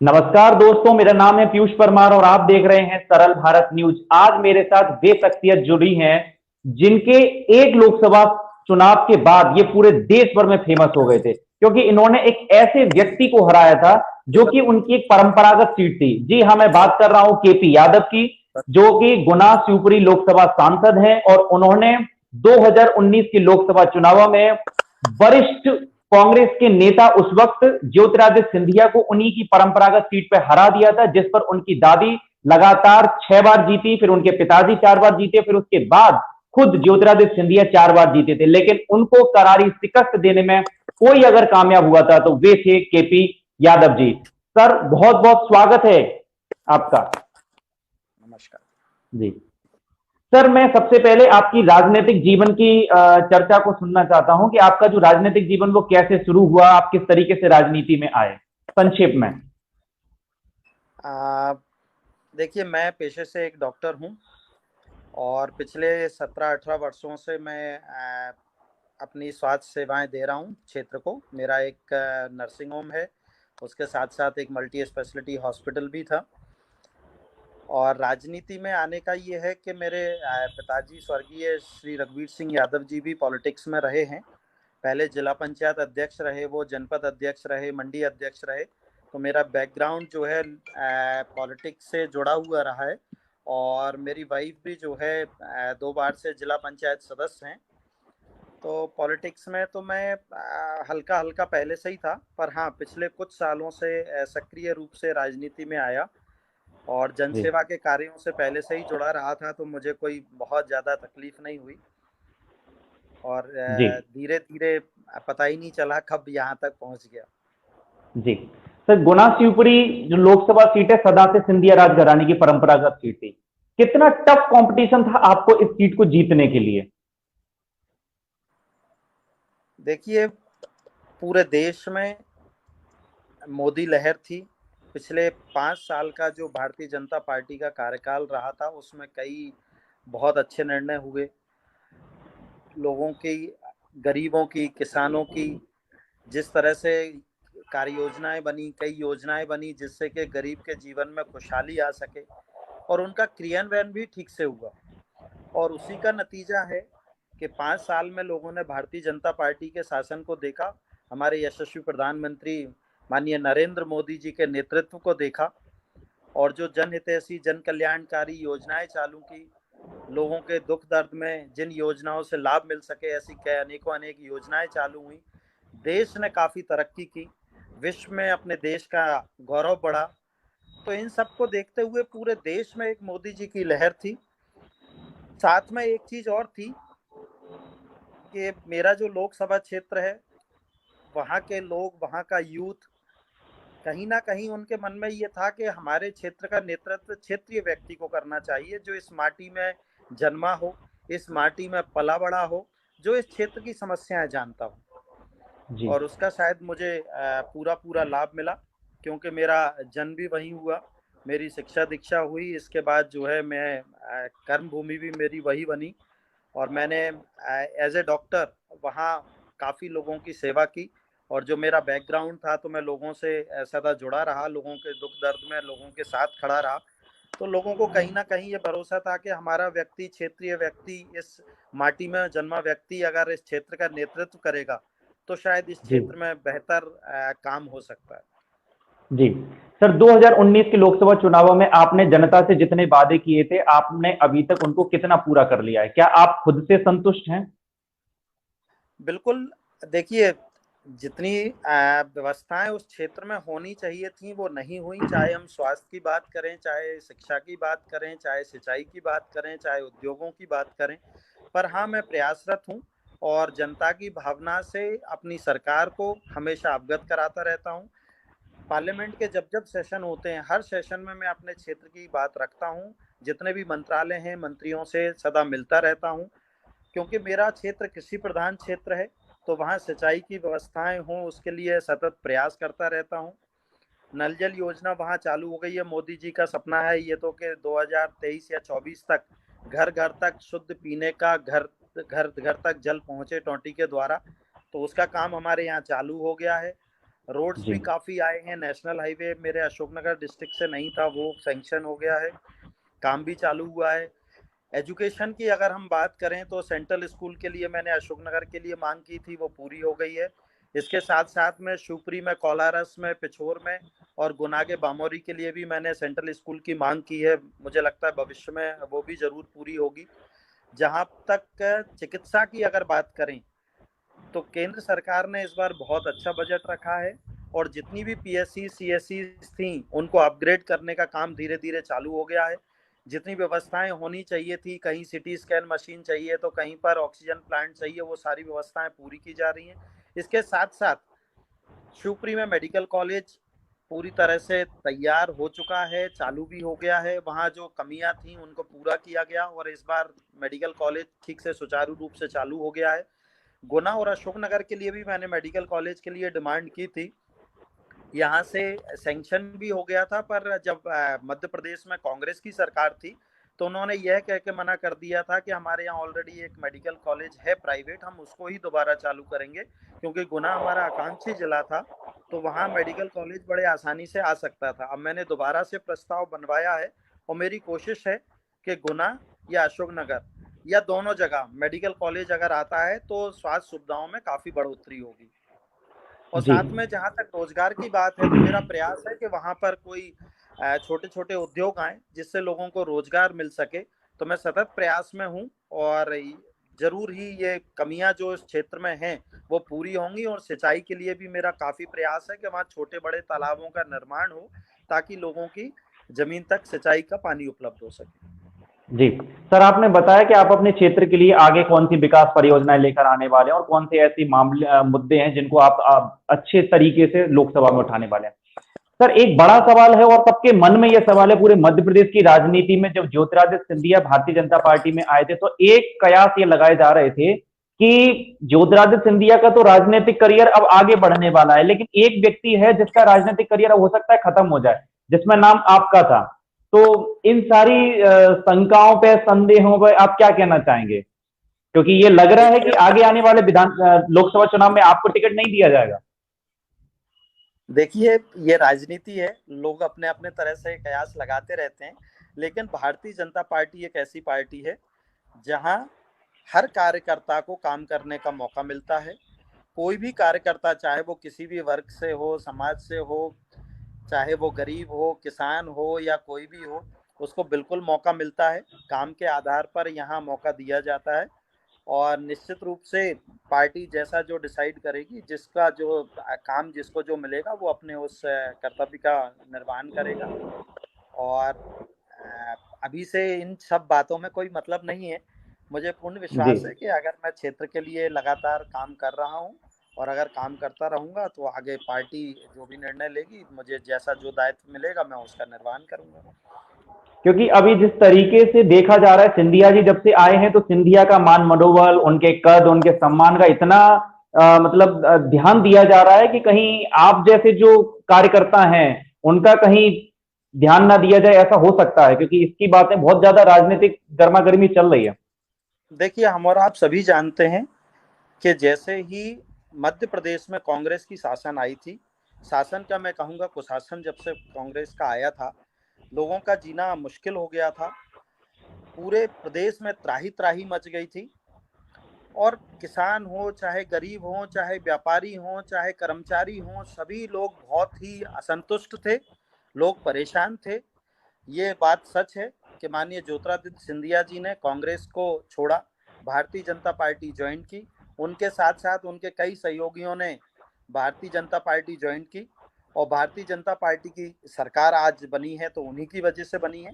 नमस्कार दोस्तों, मेरा नाम है पीयूष परमार और आप देख रहे हैं सरल भारत न्यूज। आज मेरे साथ वे शख्सियत जुड़ी हैं जिनके एक लोकसभा चुनाव के बाद ये पूरे देश भर में फेमस हो गए थे, क्योंकि इन्होंने एक ऐसे व्यक्ति को हराया था जो कि उनकी एक परंपरागत सीट थी। जी हाँ, मैं बात कर रहा हूं केपी यादव की, जो कि गुना शिवपुरी लोकसभा सांसद हैं और उन्होंने 2019 के लोकसभा चुनाव में वरिष्ठ कांग्रेस के नेता उस वक्त ज्योतिरादित्य सिंधिया को उन्हीं की परंपरागत सीट पर हरा दिया था, जिस पर उनकी दादी लगातार 6 बार जीती, फिर उनके पिताजी 4 बार जीते, फिर उसके बाद खुद ज्योतिरादित्य सिंधिया 4 बार जीते थे। लेकिन उनको करारी शिकस्त देने में कोई अगर कामयाब हुआ था तो वे थे केपी यादव जी। सर, बहुत बहुत स्वागत है आपका। नमस्कार जी सर, मैं सबसे पहले आपकी राजनीतिक जीवन की चर्चा को सुनना चाहता हूं कि आपका जो राजनीतिक जीवन वो कैसे शुरू हुआ, आप किस तरीके से राजनीति में आए, संक्षेप में। देखिए, मैं पेशे से एक डॉक्टर हूं और पिछले 17-18 वर्षों से मैं अपनी स्वास्थ्य सेवाएं दे रहा हूं क्षेत्र को। मेरा एक नर्सिंग होम है, उसके साथ साथ एक मल्टी स्पेशलिटी हॉस्पिटल भी था। और राजनीति में आने का ये है कि मेरे पिताजी स्वर्गीय श्री रघुवीर सिंह यादव जी भी पॉलिटिक्स में रहे हैं। पहले जिला पंचायत अध्यक्ष रहे, वो जनपद अध्यक्ष रहे, मंडी अध्यक्ष रहे। तो मेरा बैकग्राउंड जो है पॉलिटिक्स से जुड़ा हुआ रहा है। और मेरी वाइफ भी जो है 2 बार से जिला पंचायत सदस्य हैं। तो पॉलिटिक्स में तो मैं हल्का हल्का पहले से ही था, पर हाँ, पिछले कुछ सालों से सक्रिय रूप से राजनीति में आया और जी जनसेवा के कार्यों से पहले से ही जुड़ा रहा था। तो मुझे कोई बहुत ज़्यादा तकलीफ नहीं हुई और जी धीरे धीरे पता ही नहीं चला कब यहाँ तक पहुँच गया। जी सर, गुना शिवपुरी जो लोकसभा सीट है सदा से सिंधिया राज घराने की परंपरागत सीट थी। कितना टफ कंपटीशन था आपको इस सीट को जीतने के लिए? देखिए, पूरे देश में मोदी लहर थी। पिछले 5 साल का जो भारतीय जनता पार्टी का कार्यकाल रहा था, उसमें कई बहुत अच्छे निर्णय हुए। लोगों की, गरीबों की, किसानों की जिस तरह से कार्य योजनाएं बनी, कई योजनाएं बनी जिससे कि गरीब के जीवन में खुशहाली आ सके, और उनका क्रियान्वयन भी ठीक से हुआ। और उसी का नतीजा है कि 5 साल में लोगों ने भारतीय जनता पार्टी के शासन को देखा, हमारे यशस्वी प्रधानमंत्री माननीय नरेंद्र मोदी जी के नेतृत्व को देखा, और जो जनहितैषी, जन कल्याणकारी योजनाएं चालू की, लोगों के दुख दर्द में जिन योजनाओं से लाभ मिल सके, ऐसी अनेकों अनेक योजनाएं चालू हुई। देश ने काफ़ी तरक्की की, विश्व में अपने देश का गौरव बढ़ा। तो इन सबको देखते हुए पूरे देश में एक मोदी जी की लहर थी। साथ में एक चीज़ और थी कि मेरा जो लोकसभा क्षेत्र है, वहाँ के लोग, वहाँ का यूथ, कहीं ना कहीं उनके मन में ये था कि हमारे क्षेत्र का नेतृत्व क्षेत्रीय व्यक्ति को करना चाहिए, जो इस माटी में जन्मा हो, इस माटी में पला बड़ा हो, जो इस क्षेत्र की समस्याएं जानता हो। जी और उसका शायद मुझे पूरा पूरा लाभ मिला, क्योंकि मेरा जन्म भी वहीं हुआ, मेरी शिक्षा दीक्षा हुई। इसके बाद जो है मैं कर्म भूमि भी मेरी वही बनी, और मैंने एज ए डॉक्टर वहाँ काफ़ी लोगों की सेवा की। और जो मेरा बैकग्राउंड था, तो मैं लोगों से सदा जुड़ा रहा, लोगों के दुख दर्द में लोगों के साथ खड़ा रहा। तो लोगों को कहीं ना कहीं ये भरोसा था कि हमारा व्यक्ति, क्षेत्रीय व्यक्ति, इस माटी में जन्मा व्यक्ति अगर इस क्षेत्र का नेतृत्व करेगा तो शायद इस जी क्षेत्र में बेहतर काम हो सकता है। जी सर, 2019 के लोकसभा चुनावों में आपने जनता से जितने वादे किए थे, आपने अभी तक उनको कितना पूरा कर लिया है? क्या आप खुद से संतुष्ट हैं? बिल्कुल। देखिए, जितनी व्यवस्थाएं उस क्षेत्र में होनी चाहिए थी वो नहीं हुई। चाहे हम स्वास्थ्य की बात करें, चाहे शिक्षा की बात करें, चाहे सिंचाई की बात करें, चाहे उद्योगों की बात करें। पर हाँ, मैं प्रयासरत हूँ और जनता की भावना से अपनी सरकार को हमेशा अवगत कराता रहता हूँ। पार्लियामेंट के जब जब सेशन होते हैं, हर सेशन में मैं अपने क्षेत्र की बात रखता हूँ। जितने भी मंत्रालय हैं, मंत्रियों से सदा मिलता रहता हूँ, क्योंकि मेरा क्षेत्र कृषि प्रधान क्षेत्र है। तो वहाँ सिंचाई की व्यवस्थाएं हों, उसके लिए सतत प्रयास करता रहता हूँ। नल जल योजना वहाँ चालू हो गई है, मोदी जी का सपना है ये तो कि 2023 या 24 तक घर घर तक शुद्ध पीने का, घर घर घर तक जल पहुँचे टोंटी के द्वारा। तो उसका काम हमारे यहाँ चालू हो गया है। रोड्स जी भी काफी आए हैं। नेशनल हाईवे मेरे अशोकनगर डिस्ट्रिक्ट से नहीं था, वो सैंक्शन हो गया है, काम भी चालू हुआ है। एजुकेशन की अगर हम बात करें तो सेंट्रल स्कूल के लिए मैंने अशोकनगर के लिए मांग की थी, वो पूरी हो गई है। इसके साथ साथ में शिवपुरी में, कोलारस में, पिछोर में और गुना के बामोरी के लिए भी मैंने सेंट्रल स्कूल की मांग की है। मुझे लगता है भविष्य में वो भी जरूर पूरी होगी। जहां तक चिकित्सा की अगर बात करें तो केंद्र सरकार ने इस बार बहुत अच्छा बजट रखा है, और जितनी भी पीएससी सीएससी थी उनको अपग्रेड करने का काम धीरे धीरे चालू हो गया है। जितनी व्यवस्थाएं होनी चाहिए थी, कहीं सिटी स्कैन मशीन चाहिए तो कहीं पर ऑक्सीजन प्लांट चाहिए, वो सारी व्यवस्थाएं पूरी की जा रही हैं। इसके साथ साथ शिवपुरी में मेडिकल कॉलेज पूरी तरह से तैयार हो चुका है, चालू भी हो गया है। वहाँ जो कमियां थी उनको पूरा किया गया और इस बार मेडिकल कॉलेज ठीक से सुचारू रूप से चालू हो गया है। गुना और अशोकनगर के लिए भी मैंने मेडिकल कॉलेज के लिए डिमांड की थी, यहाँ से सैंक्शन भी हो गया था, पर जब मध्य प्रदेश में कांग्रेस की सरकार थी तो उन्होंने यह कह के मना कर दिया था कि हमारे यहाँ ऑलरेडी एक मेडिकल कॉलेज है प्राइवेट, हम उसको ही दोबारा चालू करेंगे, क्योंकि गुना हमारा आकांक्षी जिला था तो वहाँ मेडिकल कॉलेज बड़े आसानी से आ सकता था। अब मैंने दोबारा से प्रस्ताव बनवाया है और मेरी कोशिश है कि गुना या अशोकनगर या दोनों जगह मेडिकल कॉलेज अगर आता है तो स्वास्थ्य सुविधाओं में काफी बढ़ोतरी होगी। और जी साथ में जहाँ तक रोजगार की बात है तो मेरा प्रयास है कि वहाँ पर कोई छोटे छोटे उद्योग आए जिससे लोगों को रोजगार मिल सके। तो मैं सतत प्रयास में हूँ और जरूर ही ये कमियां जो इस क्षेत्र में हैं वो पूरी होंगी। और सिंचाई के लिए भी मेरा काफी प्रयास है कि वहाँ छोटे बड़े तालाबों का निर्माण हो ताकि लोगों की जमीन तक सिंचाई का पानी उपलब्ध हो सके। जी सर, आपने बताया कि आप अपने क्षेत्र के लिए आगे कौन सी विकास परियोजनाएं लेकर आने वाले हैं और कौन से ऐसी मामले मुद्दे हैं जिनको आप अच्छे तरीके से लोकसभा में उठाने वाले हैं। सर, एक बड़ा सवाल है और सबके मन में यह सवाल है पूरे मध्य प्रदेश की राजनीति में, जब ज्योतिरादित्य सिंधिया भारतीय जनता पार्टी में आए थे तो एक कयास ये लगाए जा रहे थे कि ज्योतिरादित्य सिंधिया का तो राजनीतिक करियर अब आगे बढ़ने वाला है, लेकिन एक व्यक्ति है जिसका राजनीतिक करियर अब हो सकता है खत्म हो जाए, जिसमें नाम आपका था। तो इन सारी शंकाओं पे, संदेहों पे आप क्या कहना चाहेंगे? क्योंकि ये लग रहा है कि देखिए आगे आने वाले लोकसभा चुनाव में आपको टिकट नहीं दिया जाएगा। देखिए ये राजनीति है, लोग अपने अपने तरह से कयास लगाते रहते हैं, लेकिन भारतीय जनता पार्टी एक ऐसी पार्टी है जहां हर कार्यकर्ता को काम करने का मौका मिलता है। कोई भी कार्यकर्ता, चाहे वो किसी भी वर्ग से हो, समाज से हो, चाहे वो गरीब हो, किसान हो या कोई भी हो, उसको बिल्कुल मौका मिलता है। काम के आधार पर यहाँ मौका दिया जाता है और निश्चित रूप से पार्टी जैसा जो डिसाइड करेगी, जिसका जो काम जिसको जो मिलेगा वो अपने उस कर्तव्य का निर्वहन करेगा। और अभी से इन सब बातों में कोई मतलब नहीं है। मुझे पूर्ण जी विश्वास है कि अगर मैं क्षेत्र के लिए लगातार काम कर रहा हूँ और अगर काम करता रहूंगा तो आगे पार्टी जो भी निर्णय लेगी, मुझे जैसा जो दायित्व मिलेगा मैं उसका निर्वहन करूंगा। क्योंकि अभी जिस तरीके से देखा जा रहा है, सिंधिया जी जब से आए हैं तो सिंधिया का मान मनोबल, उनके कद, उनके सम्मान का इतना मतलब ध्यान दिया जा रहा है कि कहीं आप जैसे जो कार्यकर्ता हैं उनका कहीं ध्यान ना दिया जाए, ऐसा हो सकता है, क्योंकि इसकी बातें बहुत ज्यादा राजनीतिक गर्मा गर्मी चल रही है। देखिए हम और आप सभी जानते हैं कि जैसे ही मध्य प्रदेश में कांग्रेस की शासन आई थी, शासन का मैं कहूँगा कुशासन जब से कांग्रेस का आया था, लोगों का जीना मुश्किल हो गया था। पूरे प्रदेश में त्राही त्राही मच गई थी और किसान हो, चाहे गरीब हो, चाहे व्यापारी हो, चाहे कर्मचारी हो, सभी लोग बहुत ही असंतुष्ट थे, लोग परेशान थे। ये बात सच है कि माननीय ज्योतिरादित्य सिंधिया जी ने कांग्रेस को छोड़ा, भारतीय जनता पार्टी ज्वाइन की। उनके साथ साथ उनके कई सहयोगियों ने भारतीय जनता पार्टी ज्वाइन की और भारतीय जनता पार्टी की सरकार आज बनी है तो उन्हीं की वजह से बनी है।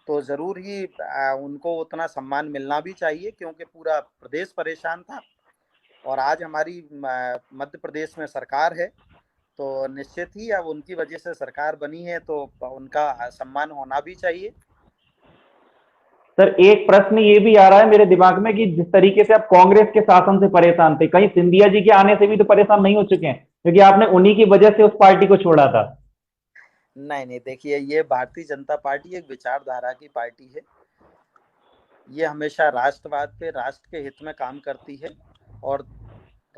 तो जरूर ही उनको उतना सम्मान मिलना भी चाहिए, क्योंकि पूरा प्रदेश परेशान था और आज हमारी मध्य प्रदेश में सरकार है तो निश्चित ही अब उनकी वजह से सरकार बनी है तो उनका सम्मान होना भी चाहिए। सर, एक प्रश्न ये भी आ रहा है मेरे दिमाग में कि जिस तरीके से आप कांग्रेस के शासन से परेशान थे, कहीं सिंधिया जी के आने से भी तो परेशान नहीं हो चुके हैं? क्योंकि आपने उन्हीं की वजह से उस पार्टी को छोड़ा था। नहीं नहीं, देखिए ये भारतीय जनता पार्टी एक विचारधारा की पार्टी है। ये हमेशा राष्ट्रवाद पे, राष्ट्र के हित में काम करती है और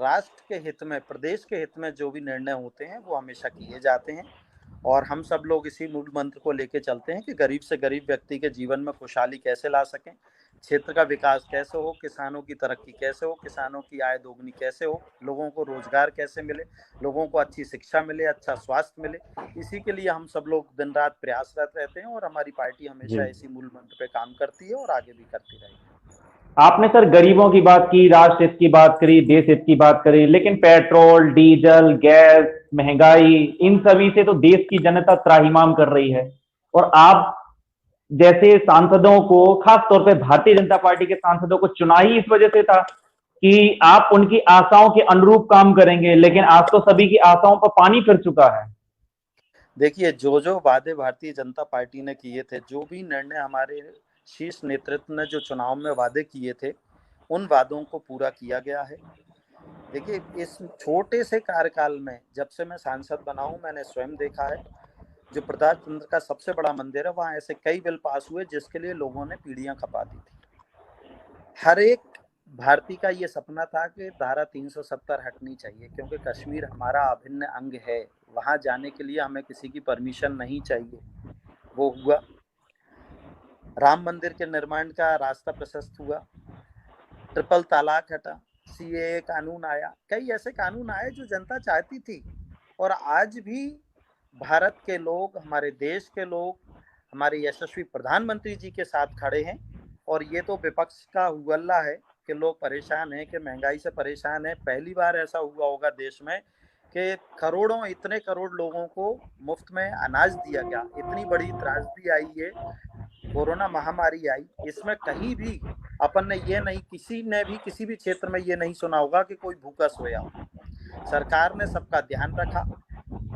राष्ट्र के हित में, प्रदेश के हित में जो भी निर्णय होते हैं वो हमेशा किए जाते हैं। और हम सब लोग इसी मूल मंत्र को लेके चलते हैं कि गरीब से गरीब व्यक्ति के जीवन में खुशहाली कैसे ला सकें, क्षेत्र का विकास कैसे हो, किसानों की तरक्की कैसे हो, किसानों की आय दोगुनी कैसे हो, लोगों को रोजगार कैसे मिले, लोगों को अच्छी शिक्षा मिले, अच्छा स्वास्थ्य मिले। इसी के लिए हम सब लोग दिन रात प्रयासरत रहते हैं और हमारी पार्टी हमेशा जी। इसी मूल मंत्र पे काम करती है और आगे भी करती रहेगी। आपने सर गरीबों की बात की, राष्ट्र हित की बात करी, देश हित की बात करी, लेकिन पेट्रोल, डीजल, गैस, महंगाई, इन सभी से तो देश की जनता त्राहिमाम कर रही है। और आप जैसे सांसदों को, खास तौर पे भारतीय जनता पार्टी के सांसदों को चुना ही इस वजह से था कि आप उनकी आशाओं के अनुरूप काम करेंगे, लेकिन आज तो सभी की आशाओं पर पानी फिर चुका है। देखिए, जो जो वादे भारतीय जनता पार्टी ने किए थे, जो भी निर्णय हमारे शीर्ष नेतृत्व ने जो चुनाव में वादे किए थे, उन वादों को पूरा किया गया है। देखिए, इस छोटे से कार्यकाल में जब से मैं सांसद बना हूं, मैंने स्वयं देखा है, जो प्रजातंत्र का सबसे बड़ा मंदिर है, वहां ऐसे कई बिल पास हुए जिसके लिए लोगों ने पीढ़ियां खपा दी थी। हर एक भारतीय का ये सपना था कि धारा 370 हटनी चाहिए, क्योंकि कश्मीर हमारा अभिन्न अंग है, वहां जाने के लिए हमें किसी की परमिशन नहीं चाहिए। वो हुआ। राम मंदिर के निर्माण का रास्ता प्रशस्त हुआ, ट्रिपल तलाक हटा, सीएए कानून आया, कई ऐसे कानून आए जो जनता चाहती थी। और आज भी भारत के लोग, हमारे देश के लोग, हमारे यशस्वी प्रधानमंत्री जी के साथ खड़े हैं। और ये तो विपक्ष का हुहल्ला है कि लोग परेशान हैं, कि महंगाई से परेशान है। पहली बार ऐसा हुआ होगा देश में कि करोड़ों, इतने करोड़ लोगों को मुफ्त में अनाज दिया गया। इतनी बड़ी त्रासदी आई है, कोरोना महामारी आई, इसमें कहीं भी अपन ने ये नहीं, किसी ने भी किसी भी क्षेत्र में ये नहीं सुना होगा कि कोई भूखा सोया हो। सरकार ने सबका ध्यान रखा।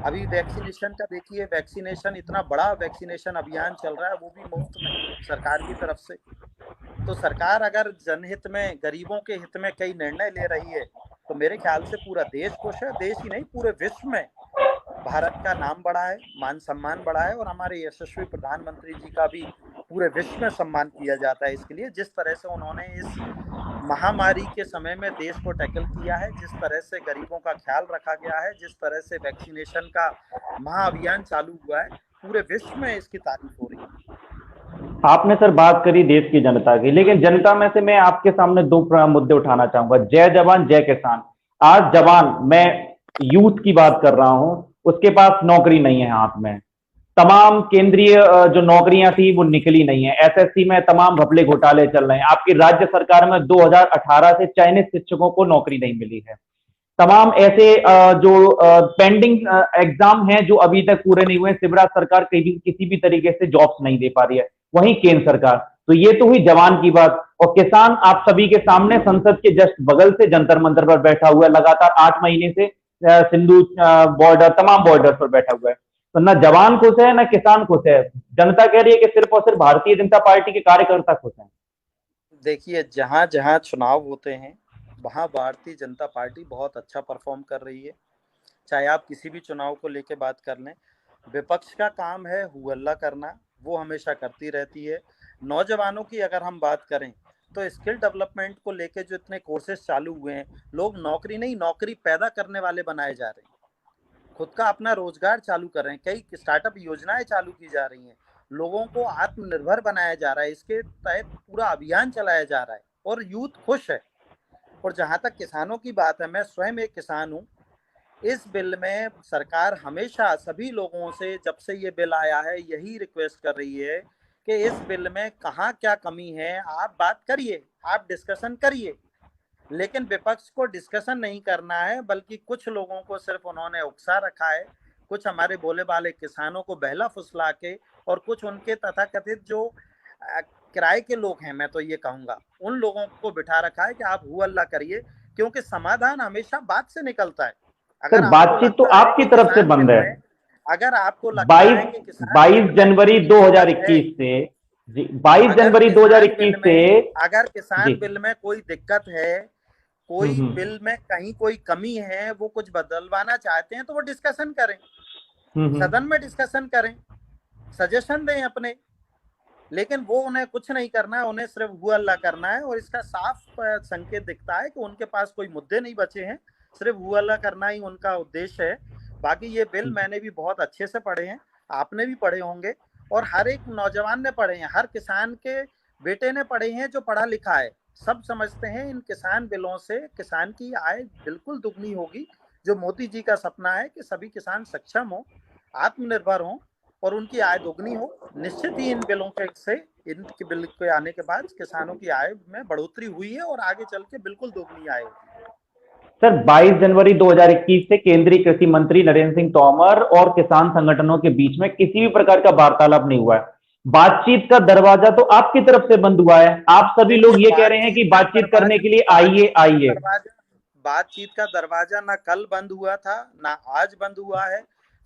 अभी वैक्सीनेशन का देखिए, वैक्सीनेशन, इतना बड़ा वैक्सीनेशन अभियान चल रहा है, वो भी मुफ्त में सरकार की तरफ से। तो सरकार अगर जनहित में, गरीबों के हित में कई निर्णय ले रही है, तो मेरे ख्याल से पूरा देश खुश है। देश ही नहीं, पूरे विश्व में भारत का नाम बढ़ा है, मान सम्मान बढ़ा है। और हमारे यशस्वी प्रधानमंत्री जी का भी पूरे विश्व में सम्मान किया जाता है इसके लिए, जिस तरह से उन्होंने इस महामारी के समय में देश को टैकल किया है, जिस तरह से गरीबों का ख्याल रखा गया है, जिस तरह से वैक्सीनेशन का महाअभियान चालू हुआ है, पूरे विश्व में इसकी तारीफ हो रही है। आपने सर बात करी देश की जनता की, लेकिन जनता में से मैं आपके सामने दो मुद्दे उठाना चाहूंगा। जय जवान जय किसान। आज जवान, मैं यूथ की बात कर रहा हूं, उसके पास नौकरी नहीं है हाथ में। तमाम केंद्रीय जो नौकरियां थी वो निकली नहीं है। एसएससी में तमाम घपले घोटाले चल रहे हैं। आपकी राज्य सरकार में 2018 से चयनित शिक्षकों को नौकरी नहीं मिली है। तमाम ऐसे जो पेंडिंग एग्जाम हैं जो अभी तक पूरे नहीं हुए। शिवराज सरकार किसी भी तरीके से जॉब्स नहीं दे पा रही है, वहीं केंद्र सरकार। तो ये तो हुई जवान की बात। और किसान आप सभी के सामने संसद के जस्ट बगल से जंतर मंतर पर बैठा हुआ है, लगातार 8 महीने से सिंधु बॉर्डर, तमाम बॉर्डर पर बैठा हुआ है। तो ना जवान खुश है ना किसान खुश है। जनता कह रही है कि सिर्फ और सिर्फ भारतीय जनता पार्टी के कार्यकर्ता खुश हैं। देखिए, जहां जहां चुनाव होते हैं, वहां भारतीय जनता पार्टी बहुत अच्छा परफॉर्म कर रही है। चाहे आप किसी भी चुनाव को लेकर बात कर लें, विपक्ष का काम है हुहल्ला करना, वो हमेशा करती रहती है। नौजवानों की अगर हम बात करें, तो स्किल डेवलपमेंट को लेके जो इतने कोर्सेज चालू हुए हैं, लोग नौकरी नहीं, नौकरी पैदा करने वाले बनाए जा रहे हैं। खुद का अपना रोजगार चालू कर रहे हैं, कई स्टार्टअप योजनाएं चालू की जा रही हैं, लोगों को आत्मनिर्भर बनाया जा रहा है, इसके तहत पूरा अभियान चलाया जा रहा है और यूथ खुश है। और जहां तक किसानों की बात है, मैं स्वयं एक किसान हूं। इस बिल में सरकार हमेशा सभी लोगों से, जब से ये बिल आया है, यही रिक्वेस्ट कर रही है कि इस बिल में कहाँ क्या कमी है, आप बात करिए, आप डिस्कशन करिए। लेकिन विपक्ष को डिस्कशन नहीं करना है, बल्कि कुछ लोगों को सिर्फ उन्होंने उकसा रखा है, कुछ हमारे बोले वाले किसानों को बहला फुसला के, और कुछ उनके तथाकथित जो किराए के लोग हैं, मैं तो ये कहूंगा, उन लोगों को बिठा रखा है कि आप हु अल्लाह करिए, क्योंकि समाधान हमेशा बात से निकलता है। सर अगर आपको बातचीत तो लगता है आपकी कि तरफ से किसान बंद बिल है। में, अगर आपको लगता है 22 कि किसान 22 बिल में जनवरी कोई दिक्कत है, 2021 से जी, 22 अगर जनवरी किसान बिल 2021 से में अगर जी। किसान बिल में कोई दिक्कत है, कोई हम्म। बिल में कहीं कोई कमी है, वो कुछ बदलवाना चाहते हैं, तो वो डिस्कशन करें, हम्म। सदन में डिस्कशन करें, सजेशन दें अपने। लेकिन वो उन्हें कुछ नहीं करना है, उन्हें सिर्फ हु अल्लाह करना है। और इसका साफ संकेत दिखता है कि उनके पास कोई मुद्दे नहीं बचे हैं। सिर्फ हु हल्ला करना ही उनका उद्देश्य है। बाकी ये बिल मैंने भी बहुत अच्छे से पढ़े हैं, आपने भी पढ़े होंगे और हर एक नौजवान ने पढ़े हैं, हर किसान के बेटे ने पढ़े हैं जो पढ़ा लिखा है। सब समझते हैं इन किसान बिलों से किसान की आय बिल्कुल दुगनी होगी। जो मोदी जी का सपना है कि सभी किसान सक्षम हो, आत्मनिर्भर हो और उनकी आय दोगुनी हो। निश्चित ही इन बिलों के से इनके बिल के आने के बाद किसानों की आय में बढ़ोतरी हुई है और आगे चल के बिल्कुल दोगुनी आय होगी। सर 22 जनवरी 2021 से केंद्रीय कृषि मंत्री नरेंद्र सिंह तोमर और किसान संगठनों के बीच में किसी भी प्रकार का वार्तालाप नहीं हुआ है। बातचीत का दरवाजा तो आपकी तरफ से बंद हुआ है। आप सभी लोग ये कह रहे हैं कि बातचीत करने के लिए आइए आइए। बातचीत का दरवाजा ना कल बंद हुआ था ना आज बंद हुआ है।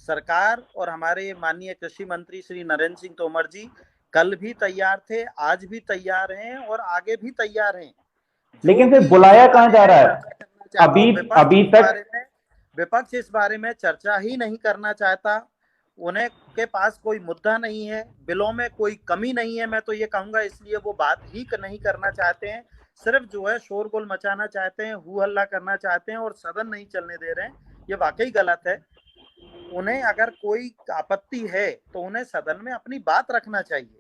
सरकार और हमारे माननीय कृषि मंत्री श्री नरेंद्र सिंह तोमर जी कल भी तैयार थे, आज भी तैयार हैं और आगे भी तैयार हैं। लेकिन फिर बुलाया कहां जा रहा है? अभी तक विपक्ष इस बारे में चर्चा ही नहीं करना चाहता। उन्हें के पास कोई मुद्दा नहीं है, बिलों में कोई कमी नहीं है, मैं तो ये कहूंगा, इसलिए वो बात ही नहीं करना चाहते हैं। सिर्फ जो है शोरगुल मचाना चाहते हैं, हु हल्ला करना चाहते हैं और सदन नहीं चलने दे रहे हैं। ये वाकई गलत है। उन्हें अगर कोई आपत्ति है तो उन्हें सदन में अपनी बात रखना चाहिए,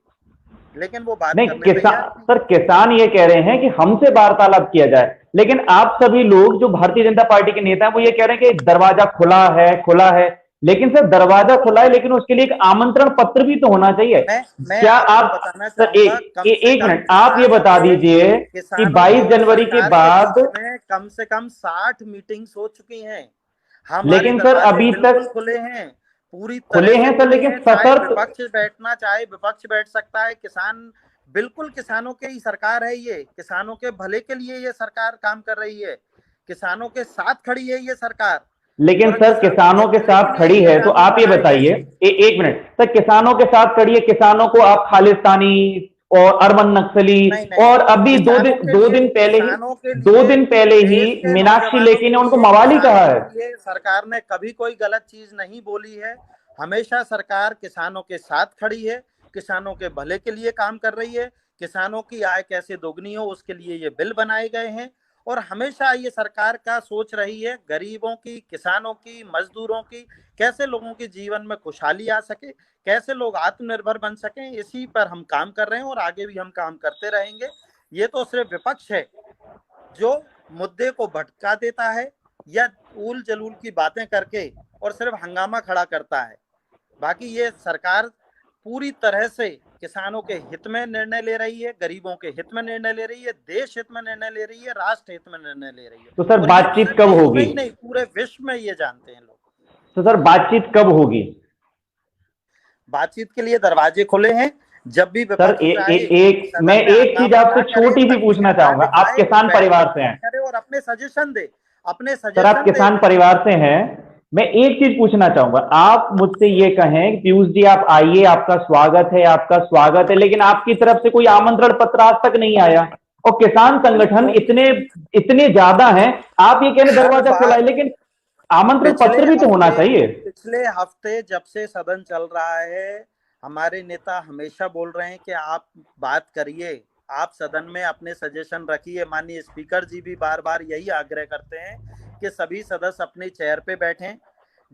लेकिन वो बात नहीं। सर किसान ये कह रहे हैं कि हमसे वार्तालाप किया जाए, लेकिन आप सभी लोग जो भारतीय जनता पार्टी के नेता हैं वो ये कह रहे हैं कि दरवाजा खुला है। लेकिन सर दरवाजा खुला है, लेकिन उसके लिए एक आमंत्रण पत्र भी तो होना चाहिए। क्या आप सर एक मिनट आप ये बता दीजिए कि 22 जनवरी के बाद कम से कम 60 मीटिंग्स हो चुकी हैं, लेकिन सर अभी तक खुले हैं, पूरी खुले हैं सर, लेकिन सशर्त विपक्ष बैठना चाहे विपक्ष बैठ सकता है। किसान बिल्कुल किसानों के ही सरकार है, ये किसानों के भले के लिए ये सरकार काम कर रही है, किसानों के साथ खड़ी है ये सरकार। लेकिन सर किसानों के साथ खड़ी है तो आप ये बताइए, एक मिनट सर, किसानों के साथ खड़ी है, किसानों को आप खालिस्तानी और अरबन नक्सली और अभी दो दिन पहले ही मीनाक्षी लेखी ने उनको मवाली कहा है। सरकार ने कभी कोई गलत चीज नहीं बोली है, हमेशा सरकार किसानों के साथ खड़ी है, किसानों के भले के लिए काम कर रही है। किसानों की आय कैसे दोगुनी हो उसके लिए ये बिल बनाए गए हैं और हमेशा ये सरकार का सोच रही है गरीबों की, किसानों की, मजदूरों की, कैसे लोगों के जीवन में खुशहाली आ सके, कैसे लोग आत्मनिर्भर बन सकें। इसी पर हम काम कर रहे हैं और आगे भी हम काम करते रहेंगे। ये तो सिर्फ विपक्ष है जो मुद्दे को भटका देता है या उल जलूल की बातें करके और सिर्फ हंगामा खड़ा करता है। बाकी ये सरकार पूरी तरह से किसानों के हित में निर्णय ले रही है, गरीबों के हित में निर्णय ले रही है, देश हित में निर्णय ले रही है, राष्ट्र हित में निर्णय ले रही है। तो सर बातचीत कब होगी? नहीं, पूरे विश्व में ये जानते हैं लोग। तो सर बातचीत कब होगी? बातचीत के लिए दरवाजे खुले हैं। जब भी सर मैं एक चीज आपसे छोटी सी पूछना चाहूंगा, आप किसान परिवार से हैं और अपने सजेशन दे, सर आप किसान परिवार से हैं, मैं एक चीज पूछना चाहूंगा, आप मुझसे ये कहें पीयूष जी आप आइए, आपका स्वागत है, लेकिन आपकी तरफ से कोई आमंत्रण पत्र आज तक नहीं आया और किसान संगठन इतने ज्यादा हैं, आप ये कहने दरवाजा खुला है, लेकिन आमंत्रण पत्र भी तो होना चाहिए। पिछले हफ्ते जब से सदन चल रहा है, हमारे नेता हमेशा बोल रहे हैं कि आप बात करिए, आप सदन में अपने सजेशन रखिए। माननीय स्पीकर जी भी बार बार यही आग्रह करते हैं कि सभी सदस्य अपने चेयर पे बैठें,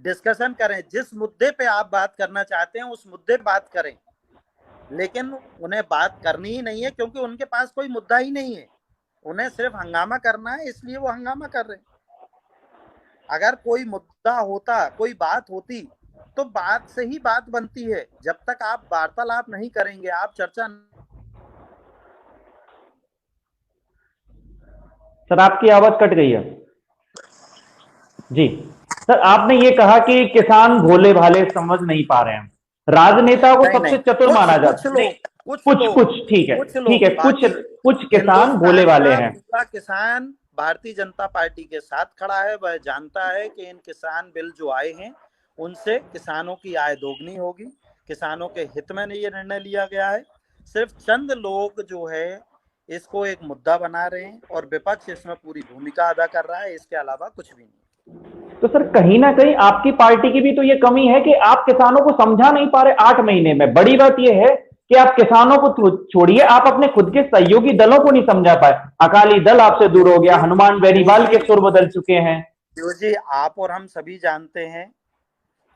डिस्कशन करें, जिस मुद्दे पे आप बात करना चाहते हैं उस मुद्दे पे बात करें। लेकिन उन्हें बात करनी ही नहीं है क्योंकि उनके पास कोई मुद्दा ही नहीं है, उन्हें सिर्फ हंगामा करना है, इसलिए वो हंगामा कर रहे हैं। अगर कोई मुद्दा होता, कोई बात होती तो बात से ही बात बनती है। जब तक आप वार्तालाप नहीं करेंगे, आप चर्चा। सर आपकी आवाज कट गई है जी। सर आपने ये कहा कि किसान भोले भाले समझ नहीं पा रहे हैं, राजनेता को सबसे चतुर माना जाता है। कुछ ठीक है, कुछ किसान भोले वाले हैं। किसान भारतीय जनता पार्टी के साथ खड़ा है, वह जानता है कि इन किसान बिल जो आए हैं उनसे किसानों की आय दोगुनी होगी, किसानों के हित में ये निर्णय लिया गया है। सिर्फ चंद लोग जो है इसको एक मुद्दा बना रहे हैं और विपक्ष इसमें पूरी भूमिका अदा कर रहा है, इसके अलावा कुछ भी नहीं। तो सर कहीं ना कहीं आपकी पार्टी की भी तो ये कमी है कि आप किसानों को समझा नहीं पा रहे 8 महीने में। बड़ी बात यह है कि आप किसानों को छोड़िए, आप अपने खुद के सहयोगी दलों को नहीं समझा पाए। अकाली दल आपसे दूर हो गया, हनुमान बेनीवाल के सुर बदल चुके हैं, जी, आप और हम सभी जानते हैं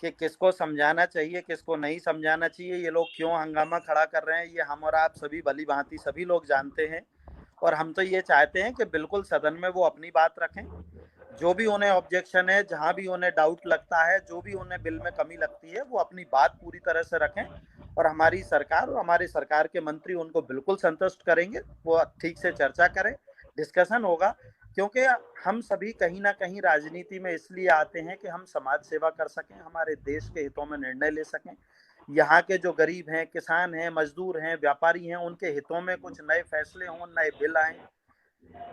कि किसको समझाना चाहिए, किसको नहीं समझाना चाहिए, ये लोग क्यों हंगामा खड़ा कर रहे हैं, ये हम और आप सभी भली भांति सभी लोग जानते हैं। और हम तो ये चाहते हैं कि बिल्कुल सदन में वो अपनी बात रखें, जो भी उन्हें ऑब्जेक्शन है, जहां भी उन्हें डाउट लगता है, जो भी उन्हें बिल में कमी लगती है, वो अपनी बात पूरी तरह से रखें। और हमारी सरकार और हमारे सरकार के मंत्री उनको बिल्कुल संतुष्ट करेंगे, वो ठीक से चर्चा करें, डिस्कशन होगा। क्योंकि हम सभी कहीं ना कहीं राजनीति में इसलिए आते हैं कि हम समाज सेवा कर सकें, हमारे देश के हितों में निर्णय ले सकें, यहाँ के जो गरीब हैं, किसान हैं, मजदूर हैं, व्यापारी हैं, उनके हितों में कुछ नए फैसले हों, नए बिल आए।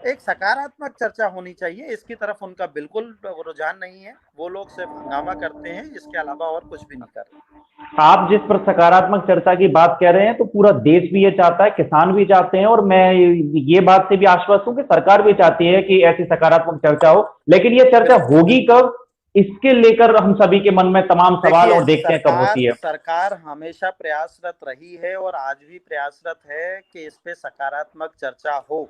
एक सकारात्मक चर्चा होनी चाहिए, इसकी तरफ उनका बिल्कुल रुझान नहीं है। वो लोग सिर्फ हंगामा करते हैं, इसके अलावा और कुछ भी नहीं कर रहे। आप जिस पर सकारात्मक चर्चा की बात कह रहे हैं तो पूरा देश भी ये चाहता है, किसान भी चाहते हैं, और मैं ये बात से भी आश्वस्त हूं कि सरकार भी चाहती है कि ऐसी सकारात्मक चर्चा हो। लेकिन ये चर्चा होगी कब, इसके लेकर हम सभी के मन में तमाम सवाल, देखिए, और देखते हैं कब होती है। सरकार हमेशा प्रयासरत रही है और आज भी प्रयासरत है कि इस पे सकारात्मक चर्चा हो।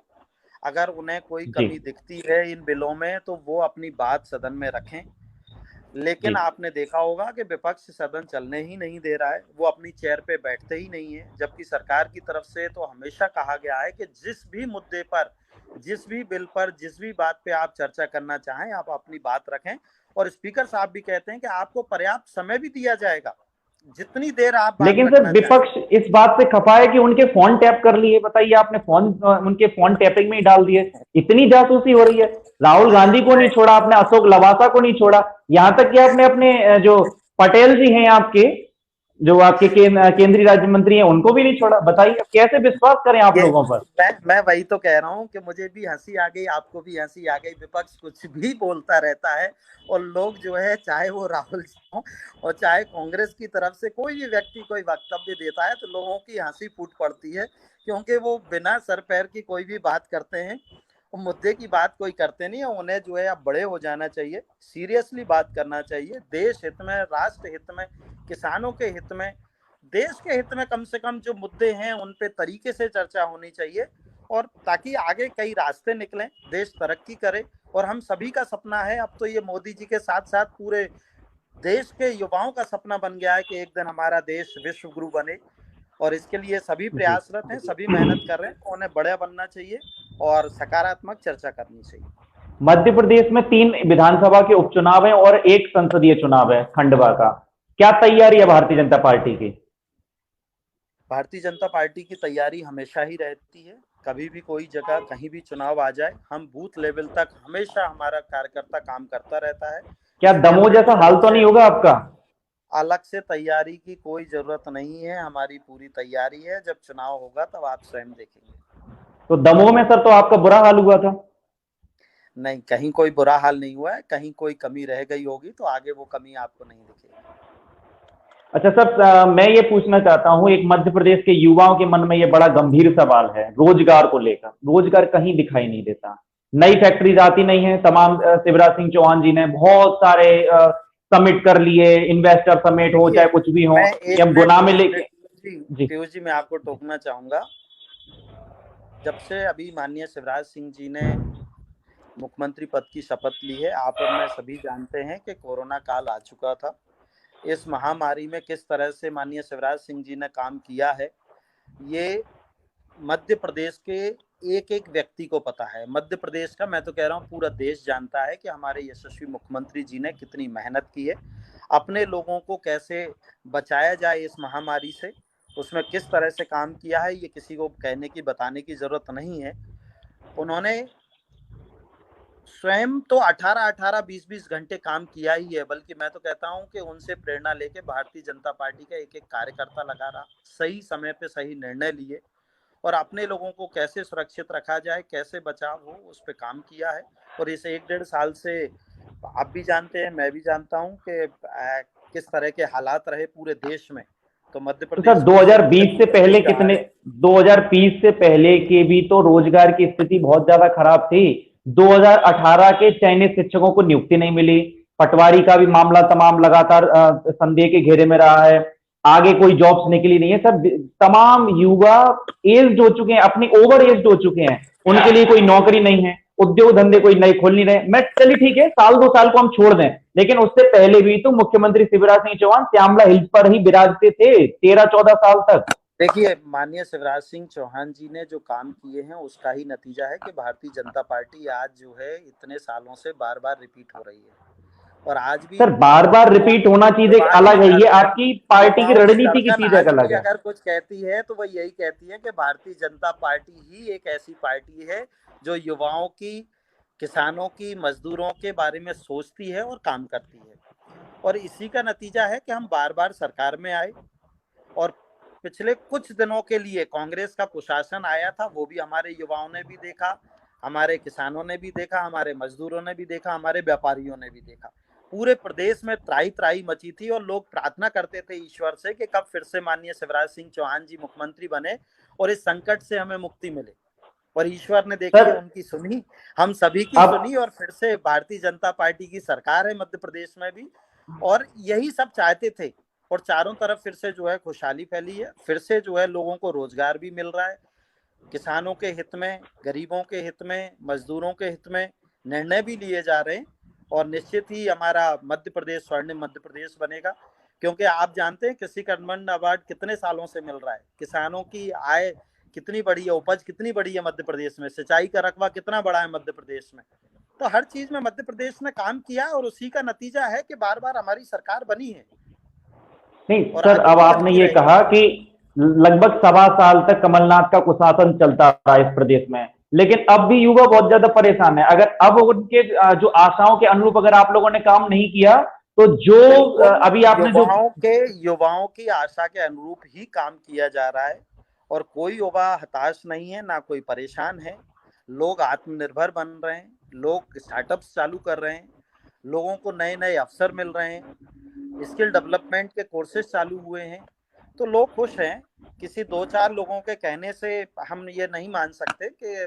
अगर उन्हें कोई जी कमी दिखती है इन बिलों में तो वो अपनी बात सदन में रखें। जी। लेकिन आपने देखा होगा कि विपक्ष सदन चलने ही नहीं दे रहा है, वो अपनी चेयर पे बैठते ही नहीं है। जबकि सरकार की तरफ से तो हमेशा कहा गया है कि जिस भी मुद्दे पर, जिस भी बिल पर, जिस भी बात पे आप चर्चा करना चाहें, आप अपनी बात रखें। और स्पीकर साहब भी कहते हैं कि आपको पर्याप्त समय भी दिया जाएगा, जितनी देर आप बात लेकिन सर रखना चाहें। विपक्ष इस बात से खफा है कि उनके फोन टैप कर लिए। बताइए, आपने फोन उनके फोन टैपिंग में ही डाल दिए। इतनी जासूसी हो रही है। राहुल गांधी को नहीं छोड़ा आपने, अशोक लवासा को नहीं छोड़ा, यहां तक कि आपने अपने जो पटेल जी हैं आपके, जो आपके केंद्रीय राज्य मंत्री हैं, उनको भी नहीं छोड़ा। बताइए कैसे विश्वास करें आप ये लोगों पर। मैं वही तो कह रहा हूँ कि मुझे भी हंसी आ गई, आपको भी हंसी आ गई। विपक्ष कुछ भी बोलता रहता है और लोग जो है, चाहे वो राहुल जी हो और चाहे कांग्रेस की तरफ से कोई भी व्यक्ति कोई वक्तव्य देता है, तो लोगों की हंसी फूट पड़ती है। क्योंकि वो बिना सर पैर की कोई भी बात करते हैं, मुद्दे की बात कोई करते नहीं है। उन्हें जो है अब बड़े हो जाना चाहिए, सीरियसली बात करना चाहिए, देश हित में, राष्ट्र हित में, किसानों के हित में, देश के हित में कम से कम जो मुद्दे हैं उन पे तरीके से चर्चा होनी चाहिए। और ताकि आगे कई रास्ते निकलें, देश तरक्की करे। और हम सभी का सपना है, अब तो ये मोदी जी के साथ साथ पूरे देश के युवाओं का सपना बन गया है कि एक दिन हमारा देश विश्व गुरु बने। और इसके लिए सभी जी। प्रयासरत हैं, सभी मेहनत कर रहे हैं, तो उन्हें बड़ा बनना चाहिए और सकारात्मक चर्चा करनी चाहिए। मध्य प्रदेश में 3 विधानसभा के उपचुनाव हैं और एक संसदीय चुनाव है खंडवा का। क्या तैयारी है भारतीय जनता पार्टी की? भारतीय जनता पार्टी की तैयारी हमेशा ही रहती है। कभी भी कोई जगह कहीं भी चुनाव आ जाए, हम बूथ लेवल तक हमेशा हमारा कार्यकर्ता काम करता रहता है। क्या इसलिए दमोह हमें जैसा कुछ हाल तो नहीं होगा आपका? अलग से तैयारी की कोई जरूरत नहीं है। हमारी पूरी तैयारी है, जब चुनाव होगा तब आप स्वयं देखेंगे। तो दमोह में सर तो आपका बुरा हाल हुआ था। नहीं, कहीं कोई बुरा हाल नहीं हुआ है। कहीं कोई कमी रह गई होगी तो आगे वो कमी आपको नहीं दिखेगी। अच्छा सर, मैं ये पूछना चाहता हूँ, एक मध्य प्रदेश के युवाओं के मन में ये बड़ा गंभीर सवाल है रोजगार को लेकर। रोजगार कहीं दिखाई नहीं देता, नई फैक्ट्रीज आती नहीं है। तमाम शिवराज सिंह चौहान जी ने बहुत सारे समिट कर लिए, इन्वेस्टर समिट हो देखिए, चाहे कुछ भी हो, मैं या एक गुना में मिनट लेके। जी पीयूष जी मैं आपको टोकना चाहूंगा। जब से अभी माननीय शिवराज सिंह जी ने मुख्यमंत्री पद की शपथ ली है, आप और मैं सभी जानते हैं कि कोरोना काल आ चुका था। इस महामारी में किस तरह से माननीय शिवराज सिंह जी ने काम किया है, ये मध्य प्रदेश के एक एक व्यक्ति को पता है। मध्य प्रदेश का, मैं तो कह रहा हूँ पूरा देश जानता है कि हमारे यशस्वी मुख्यमंत्री जी ने कितनी मेहनत की है। अपने लोगों को कैसे बचाया जाए इस महामारी से, उसमें किस तरह से काम किया है, ये किसी को कहने की, बताने की जरूरत नहीं है। उन्होंने स्वयं तो 18-18, 20-20 घंटे काम किया ही है। बल्कि मैं तो कहता हूं कि उनसे प्रेरणा लेके भारतीय जनता पार्टी का एक एक कार्यकर्ता लगा रहा, सही समय पे सही निर्णय लिए और अपने लोगों को कैसे सुरक्षित रखा जाए, कैसे बचाव हो, उस पर काम किया है। और इस 1-1.5 साल से आप भी जानते हैं, मैं भी जानता हूं कि किस तरह के हालात रहे पूरे देश में। तो मध्य तो सर प्रदेश भी इसी तरह 2020 से गुजर पहले ही रहा कितने, है। 2020 से पहले के भी तो रोजगार की स्थिति बहुत ज्यादा खराब थी। 2018 के चयनित शिक्षकों को नियुक्ति नहीं मिली। पटवारी का भी मामला तमाम लगातार संदेह के घेरे में रहा है। आगे कोई जॉब्स निकली नहीं है सर। तमाम युवा एज्ड हो चुके हैं, अपनी ओवर एज्ड हो चुके हैं, उनके लिए कोई नौकरी नहीं है। उद्योग धंधे कोई नए खोल नहीं रहे। मैं चलिए ठीक है, साल 2 साल को हम छोड़ दें, लेकिन उससे पहले भी तो मुख्यमंत्री शिवराज सिंह चौहान श्यामला हिल्स पर ही विराजते थे 13-14 साल तक। देखिए, माननीय शिवराज सिंह चौहान जी ने जो काम किए हैं उसका ही नतीजा है कि भारतीय जनता पार्टी आज जो है इतने सालों से बार बार रिपीट हो रही है। और आज भी सर बार बार रिपीट होना चीज एक अलग है, ये आपकी पार्टी की रणनीति की चीज एक अलग है। अगर कुछ कहती है तो वह यही कहती है कि भारतीय जनता पार्टी ही एक ऐसी पार्टी है जो युवाओं की, किसानों की, मजदूरों के बारे में सोचती है और काम करती है। और इसी का नतीजा है कि हम बार बार सरकार में आए और पिछले कुछ दिनों के लिए कांग्रेस का कुशासन आया था, वो भी हमारे युवाओं ने भी देखा, हमारे किसानों ने भी देखा, हमारे मजदूरों ने भी देखा, हमारे व्यापारियों ने भी देखा। पूरे प्रदेश में त्राही त्राही मची थी और लोग प्रार्थना करते थे ईश्वर से कि कब फिर से माननीय शिवराज सिंह चौहान जी मुख्यमंत्री बने और इस संकट से हमें मुक्ति मिले। और ईश्वर ने देखिए उनकी सुनी, हम सभी की सुनी, और फिर से भारतीय जनता पार्टी की सरकार है मध्य प्रदेश में भी। और यही सब चाहते थे और चारों तरफ फिर से जो है खुशहाली फैली है, फिर से जो है लोगों को रोजगार भी मिल रहा है। किसानों के हित में, गरीबों के हित में, मजदूरों के हित में निर्णय भी लिए जा रहे हैं। और निश्चित ही हमारा मध्य प्रदेश स्वर्णिम मध्य प्रदेश बनेगा, क्योंकि आप जानते हैं कृषि कर्मण अवार्ड कितने सालों से मिल रहा है, किसानों की आय कितनी बड़ी है, उपज कितनी बड़ी है मध्य प्रदेश में, सिंचाई का रकबा कितना बड़ा है मध्य प्रदेश में। तो हर चीज में मध्य प्रदेश ने काम किया और उसी का नतीजा है कि बार बार हमारी सरकार बनी है। नहीं सर, अब आपने ये कहा कि लगभग 1.25 साल तक कमलनाथ का कुशासन चलता रहा इस प्रदेश में, लेकिन अब भी युवा बहुत ज्यादा परेशान है। अगर अब उनके जो आशाओं के अनुरूप अगर आप लोगों ने काम नहीं किया तो जो अभी आपने युवाओं की आशा के अनुरूप ही काम किया जा रहा है और कोई युवा हताश नहीं है, ना कोई परेशान है। लोग आत्मनिर्भर बन रहे हैं, लोग स्टार्टअप्स चालू कर रहे हैं, लोगों को नए नए अवसर मिल रहे हैं, स्किल डेवलपमेंट के कोर्सेज चालू हुए हैं, तो लोग खुश हैं। किसी 2-4 लोगों के कहने से हम ये नहीं मान सकते कि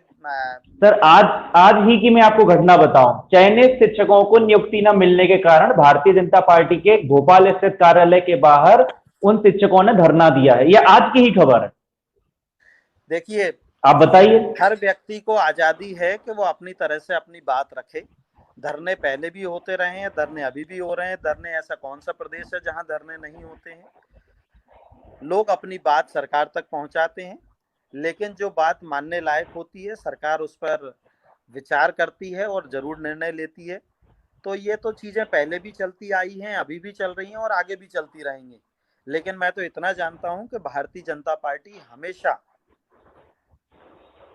सर आज ही की मैं आपको घटना बताऊं, चयनित शिक्षकों को नियुक्ति न मिलने के कारण भारतीय जनता पार्टी के भोपाल स्थित कार्यालय के बाहर उन शिक्षकों ने धरना दिया है। यह आज की ही खबर है। देखिए, आप बताइए। हर व्यक्ति को आजादी है कि वो अपनी तरह से अपनी बात रखे। धरने पहले भी होते रहे हैं, धरने अभी भी हो रहे हैं। धरने, ऐसा कौन सा प्रदेश है जहां धरने नहीं होते हैं। लोग अपनी बात सरकार तक पहुंचाते हैं, लेकिन जो बात मानने लायक होती है सरकार उस पर विचार करती है और जरूर निर्णय लेती है। तो ये तो चीजें पहले भी चलती आई हैं, अभी भी चल रही हैं और आगे भी चलती रहेंगी। लेकिन मैं तो इतना जानता हूं कि भारतीय जनता पार्टी हमेशा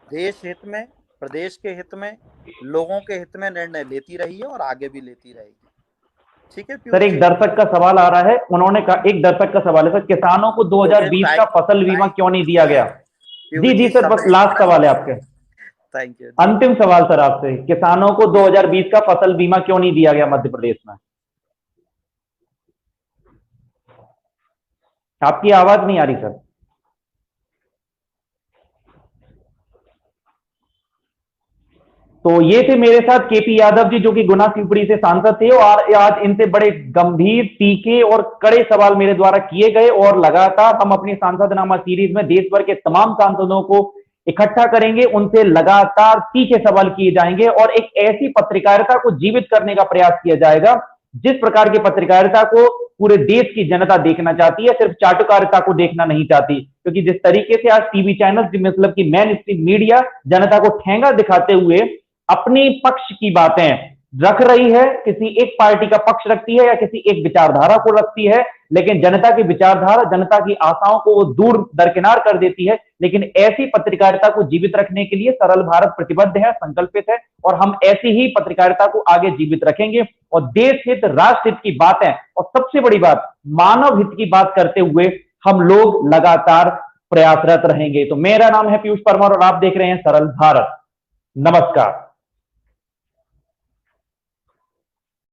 देश हित में, प्रदेश के हित में, लोगों के हित में निर्णय लेती रही है और आगे भी लेती रहेगी। ठीक है सर, एक दर्शक का सवाल आ रहा है, उन्होंने कहा, एक दर्शक का सवाल है सर, किसानों को 2020 का फसल बीमा क्यों नहीं दिया गया? जी सर, बस लास्ट सवाल है आपके। Thank you. अंतिम सवाल सर आपसे, किसानों को 2020 का फसल बीमा क्यों नहीं दिया गया मध्य प्रदेश में? आपकी आवाज नहीं आ रही सर। तो ये थे मेरे साथ केपी यादव जी, जो कि गुना शिवपुरी से सांसद थे, और आज इनसे बड़े गंभीर, तीखे और कड़े सवाल मेरे द्वारा किए गए। और लगातार हम अपनी सांसदनामा सीरीज में देश भर के तमाम सांसदों को इकट्ठा करेंगे, उनसे लगातार तीखे सवाल किए जाएंगे और एक ऐसी पत्रकारिता को जीवित करने का प्रयास किया जाएगा जिस प्रकार की पत्रकारिता को पूरे देश की जनता देखना चाहती है, सिर्फ चाटुकारिता को देखना नहीं चाहती। क्योंकि जिस तरीके से आज टीवी चैनल, मतलब कि मेन स्ट्रीम मीडिया जनता को ठेंगा दिखाते हुए अपनी पक्ष की बातें रख रही है, किसी एक पार्टी का पक्ष रखती है या किसी एक विचारधारा को रखती है, लेकिन जनता की विचारधारा, जनता की आशाओं को वो दूर दरकिनार कर देती है। लेकिन ऐसी पत्रकारिता को जीवित रखने के लिए सरल भारत प्रतिबद्ध है, संकल्पित है, और हम ऐसी ही पत्रकारिता को आगे जीवित रखेंगे और देश हित, राष्ट्र हित की बातें और सबसे बड़ी बात मानव हित की बात करते हुए हम लोग लगातार प्रयासरत रहेंगे। तो मेरा नाम है पीयूष परमार और आप देख रहे हैं सरल भारत। नमस्कार।